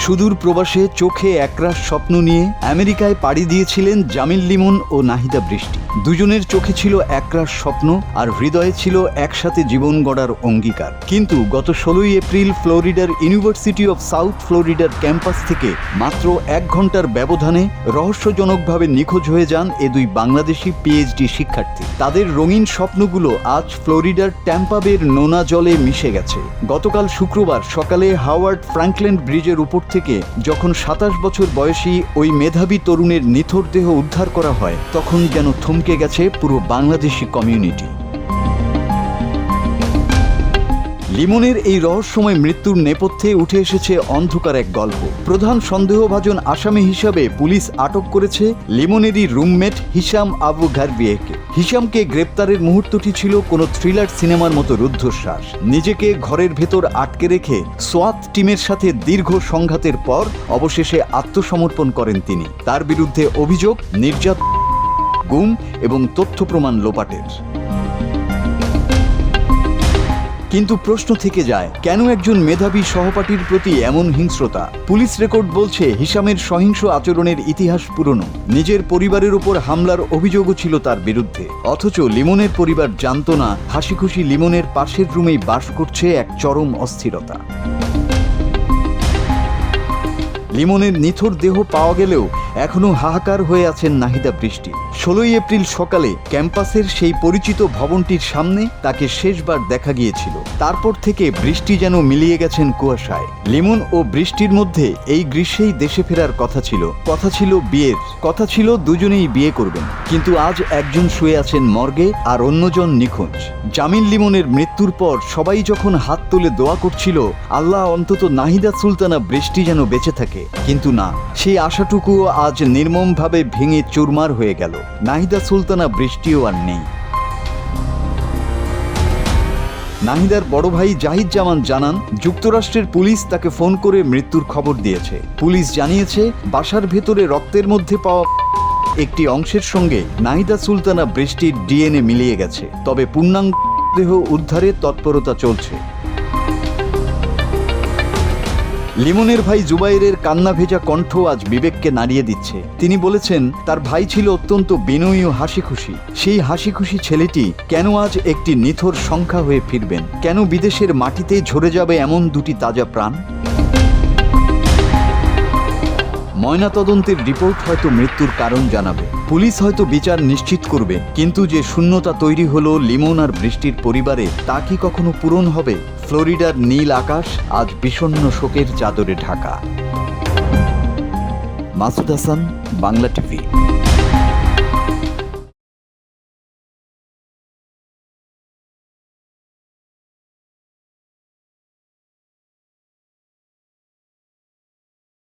সুদূর প্রবাসে চোখে একরাশ স্বপ্ন নিয়ে আমেরিকায় পাড়ি দিয়েছিলেন জামিল লিমন ও নাহিদা বৃষ্টি। দুজনের চোখে ছিল একরাশ স্বপ্ন আর হৃদয়ে ছিল একসাথে জীবন গড়ার অঙ্গীকার। কিন্তু গত 16 এপ্রিল ফ্লোরিডার ইউনিভার্সিটি অফ সাউথ ফ্লোরিডার ক্যাম্পাস থেকে মাত্র 1 ঘন্টার ব্যবধানে রহস্যজনকভাবে নিখোঁজ হয়ে যান এ দুই বাংলাদেশি পিএইচডি শিক্ষার্থী। তাদের রঙিন স্বপ্নগুলো আজ ফ্লোরিডার ট্যাম্পা বের নোনা জলে মিশে গেছে। গতকাল শুক্রবার সকালে হাওয়ার্ড ফ্র্যাঙ্কলিন ব্রিজের উপর থেকে যখন 27 বছর বয়সী ওই মেধাবী তরুণের নিথর দেহ উদ্ধার করা হয়, তখন যেন থমকে গেছে পুরো বাংলাদেশি কমিউনিটি। লিমনের এই রহস্যময় মৃত্যুর নেপথ্যে উঠে এসেছে অন্ধকার এক গল্প। প্রধান সন্দেহভাজন আসামি হিসাবে পুলিশ আটক করেছে লিমনেরই রুমমেট হিশাম আবু ঘারবিয়েকে। হিশামকে গ্রেপ্তারের মুহূর্তটি ছিল কোনো থ্রিলার সিনেমার মতো রুদ্ধশ্বাস। নিজেকে ঘরের ভেতর আটকে রেখে সোয়াত টিমের সাথে দীর্ঘ সংঘাতের পর অবশেষে আত্মসমর্পণ করেন তিনি। তার বিরুদ্ধে অভিযোগ নির্যাতন, গুম এবং তথ্য প্রমাণ লোপাটের। কিন্তু প্রশ্ন থেকে যায়, কেন একজন মেধাবী সহপাঠীর প্রতি এমন হিংস্রতা? পুলিশ রেকর্ড বলছে হিশামের সহিংস আচরণের ইতিহাস পুরনো। নিজের পরিবারের উপর হামলার অভিযোগও ছিল তার বিরুদ্ধে। অথচ লিমনের পরিবার জানত না হাসিখুশি লিমনের পাশের রুমেই বাস করছে এক চরম অস্থিরতা। লিমনের নিথর দেহ পাওয়া গেলেও এখনও হাহাকার হয়ে আছেন নাহিদা বৃষ্টি। 16 এপ্রিল সকালে ক্যাম্পাসের সেই পরিচিত ভবনটির সামনে তাকে শেষবার দেখা গিয়েছিল। তারপর থেকে বৃষ্টি যেন মিলিয়ে গেছেন কুয়াশায়। লিমন ও বৃষ্টির মধ্যে এই গ্রীষ্মেই দেশে ফেরার কথা ছিল বিয়ের কথা ছিল, দুজনেই বিয়ে করবেন। কিন্তু আজ একজন শুয়ে আছেন মর্গে আর অন্যজন নিখোঁজ। জামিল লিমনের মৃত্যুর পর সবাই যখন হাত তুলে দোয়া করছিল, আল্লাহ অন্তত নাহিদা সুলতানা বৃষ্টি যেন বেঁচে থাকে, কিন্তু না, সেই আশাটুকুও আজ নির্মমভাবে ভেঙে চুরমার হয়ে গেল। নাহিদা সুলতানা বৃষ্টিও আর নেই। নাহিদার বড় ভাই জাহিদ জামান জানান, যুক্তরাষ্ট্রের পুলিশ তাকে ফোন করে মৃত্যুর খবর দিয়েছে। পুলিশ জানিয়েছে বাসার ভেতরে রক্তের মধ্যে পাওয়া একটি অংশের সঙ্গে নাহিদা সুলতানা বৃষ্টির ডিএনএ মিলিয়ে গেছে। তবে পূর্ণাঙ্গ দেহ উদ্ধারে তৎপরতা চলছে। লিমনের ভাই জুবাইরের কান্না ভেজা কণ্ঠ আজ বিবেককে নাড়িয়ে দিচ্ছে। তিনি বলেছেন, তার ভাই ছিল অত্যন্ত বিনয়ী ও হাসিখুশি। সেই হাসিখুশি ছেলেটি কেন আজ একটি নিথর সংখ্যা হয়ে ফিরবেন? কেন বিদেশের মাটিতে ঝরে যাবে এমন দুটি তাজা প্রাণ? ময়নাতদন্তের রিপোর্ট হয়তো মৃত্যুর কারণ জানাবে, পুলিশ হয়তো বিচার নিশ্চিত করবে, কিন্তু যে শূন্যতা তৈরি হলো লিমন আর বৃষ্টির পরিবারে, তা কি কখনো পূরণ হবে? ফ্লোরিডার নীল আকাশ আজ বিষণ্ণ শোকের চাদরে ঢাকা। মাসুদ হাসান, বাংলা টিভি।